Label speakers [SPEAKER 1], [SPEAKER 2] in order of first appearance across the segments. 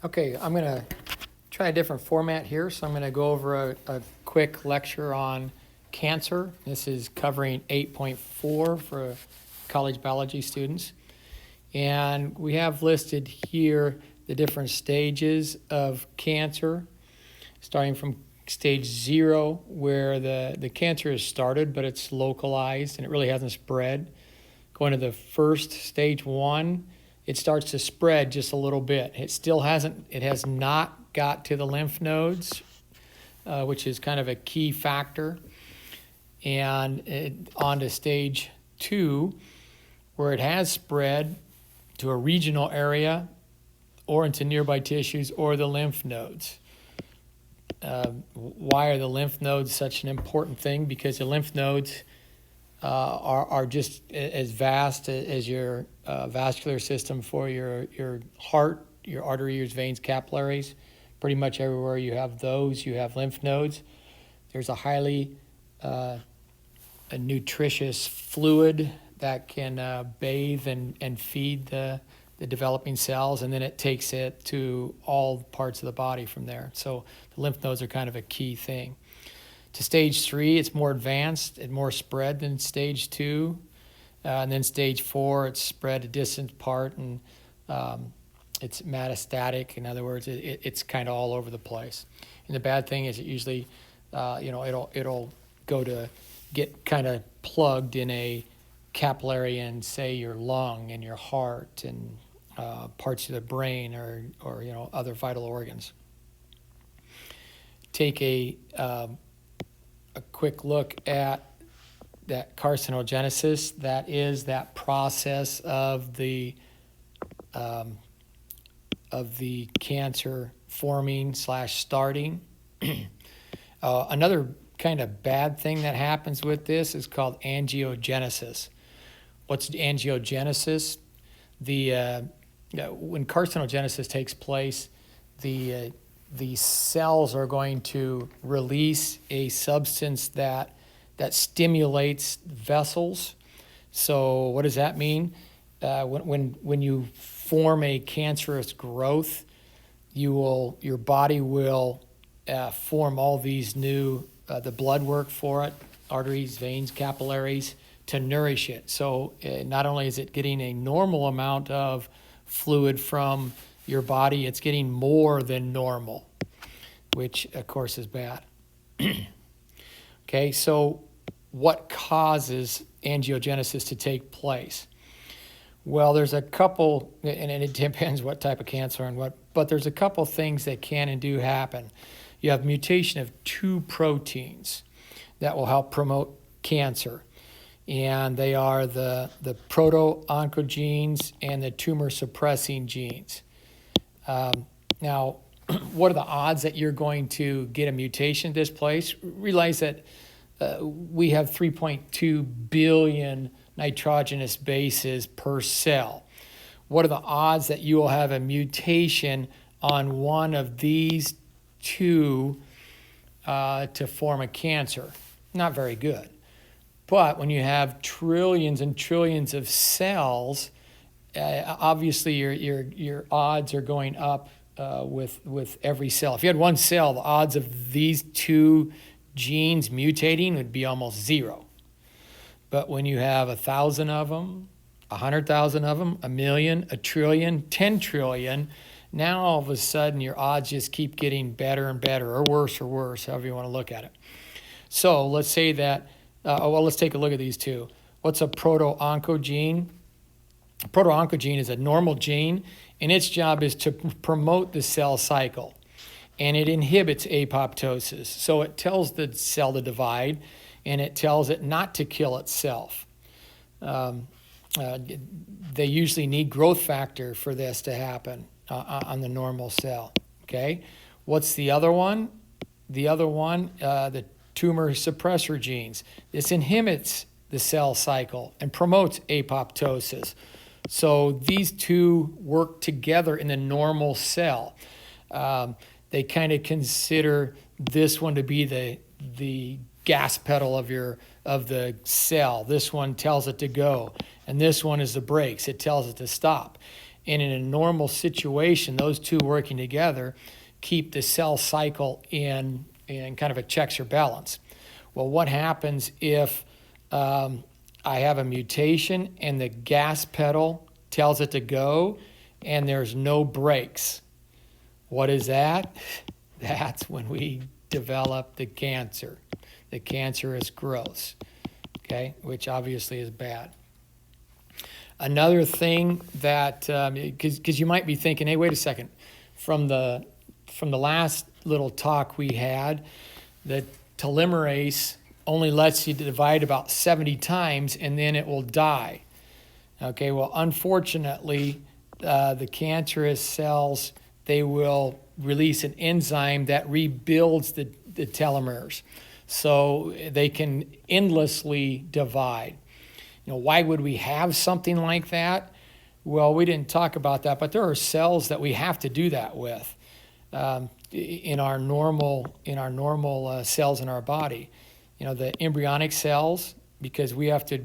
[SPEAKER 1] Okay, I'm going to try a different format here. So I'm going to go over a quick lecture on cancer. This is covering 8.4 for college biology students. And we have listed here the different stages of cancer, starting from stage 0, where the cancer has started, but it's localized and it really hasn't spread. Going to the first stage 1, it starts to spread just a little bit. It has not got to the lymph nodes, which is kind of a key factor. And on to stage 2, where it has spread to a regional area or into nearby tissues or the lymph nodes. Why are the lymph nodes such an important thing? Because the lymph nodes are just as vast as your vascular system for your heart, your arteries, veins, capillaries. Pretty much everywhere you have those, you have lymph nodes. There's a highly a nutritious fluid that can bathe and feed the developing cells, and then it takes it to all parts of the body from there. So the lymph nodes are kind of a key thing. To stage 3, it's more advanced and more spread than stage 2. And then stage 4, it's spread a distant part, and it's metastatic. In other words, it's kind of all over the place. And the bad thing is it usually, it'll go to get kind of plugged in a capillary in, say, your lung and your heart and parts of the brain or other vital organs. Take a quick look at that carcinogenesis. That is that process of the cancer forming / starting. Another kind of bad thing that happens with this is called angiogenesis. What's angiogenesis? When carcinogenesis takes place, the cells are going to release a substance that stimulates vessels. So what does that mean? When you form a cancerous growth, your body will form all these new the blood work for it, arteries, veins, capillaries, to nourish it. So not only is it getting a normal amount of fluid from your body, it's getting more than normal, which of course is bad. Okay, so what causes angiogenesis to take place? Well, there's a couple, and it depends what type of cancer and what, but there's a couple things that can and do happen. You have mutation of 2 proteins that will help promote cancer. And they are the proto-oncogenes and the tumor suppressing genes. Now, what are the odds that you're going to get a mutation at this place? Realize that we have 3.2 billion nitrogenous bases per cell. What are the odds that you will have a mutation on one of these 2 to form a cancer? Not very good. But when you have trillions and trillions of cells, obviously your odds are going up with every cell. If you had one cell, the odds of these 2 genes mutating would be almost 0. But when you have 1,000 of them, 100,000 of them, 1 million, 1 trillion, 10 trillion, now all of a sudden your odds just keep getting better and better, or worse, however you want to look at it. So let's say that, let's take a look at these 2. What's a proto-oncogene? A proto-oncogene is a normal gene, and its job is to promote the cell cycle, and it inhibits apoptosis. So it tells the cell to divide, and it tells it not to kill itself. They usually need growth factor for this to happen on the normal cell. Okay, what's the other one? The other one, the tumor suppressor genes. This inhibits the cell cycle and promotes apoptosis. So these 2 work together in the normal cell. They kind of consider this one to be the gas pedal of the cell. This one tells it to go, and this one is the brakes. It tells it to stop. And in a normal situation, those two working together keep the cell cycle in kind of a checks or balance. Well, what happens if I have a mutation and the gas pedal tells it to go and there's no brakes? What is that? That's when we develop the cancer, the cancerous growths, okay, which obviously is bad. Another thing that, because you might be thinking, hey, wait a second, from the last little talk we had, the telomerase only lets you divide about 70 times and then it will die. Okay, well, unfortunately, the cancerous cells, they will release an enzyme that rebuilds the telomeres. So they can endlessly divide. Why would we have something like that? Well, we didn't talk about that, but there are cells that we have to do that with in our normal cells in our body. The embryonic cells, because we have to,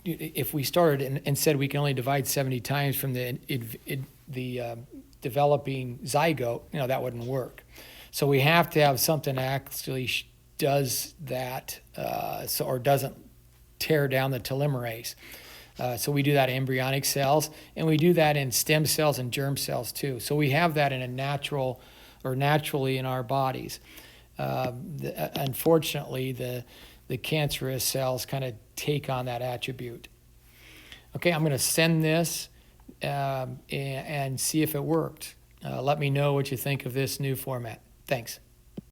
[SPEAKER 1] if we started and said we can only divide 70 times from the developing zygote, that wouldn't work. So we have to have something that actually does that, or doesn't tear down the telomerase. So we do that in embryonic cells, and we do that in stem cells and germ cells too. So we have that in a naturally in our bodies. Unfortunately, the cancerous cells kind of take on that attribute. Okay, I'm going to send this and see if it worked. Let me know what you think of this new format. Thanks.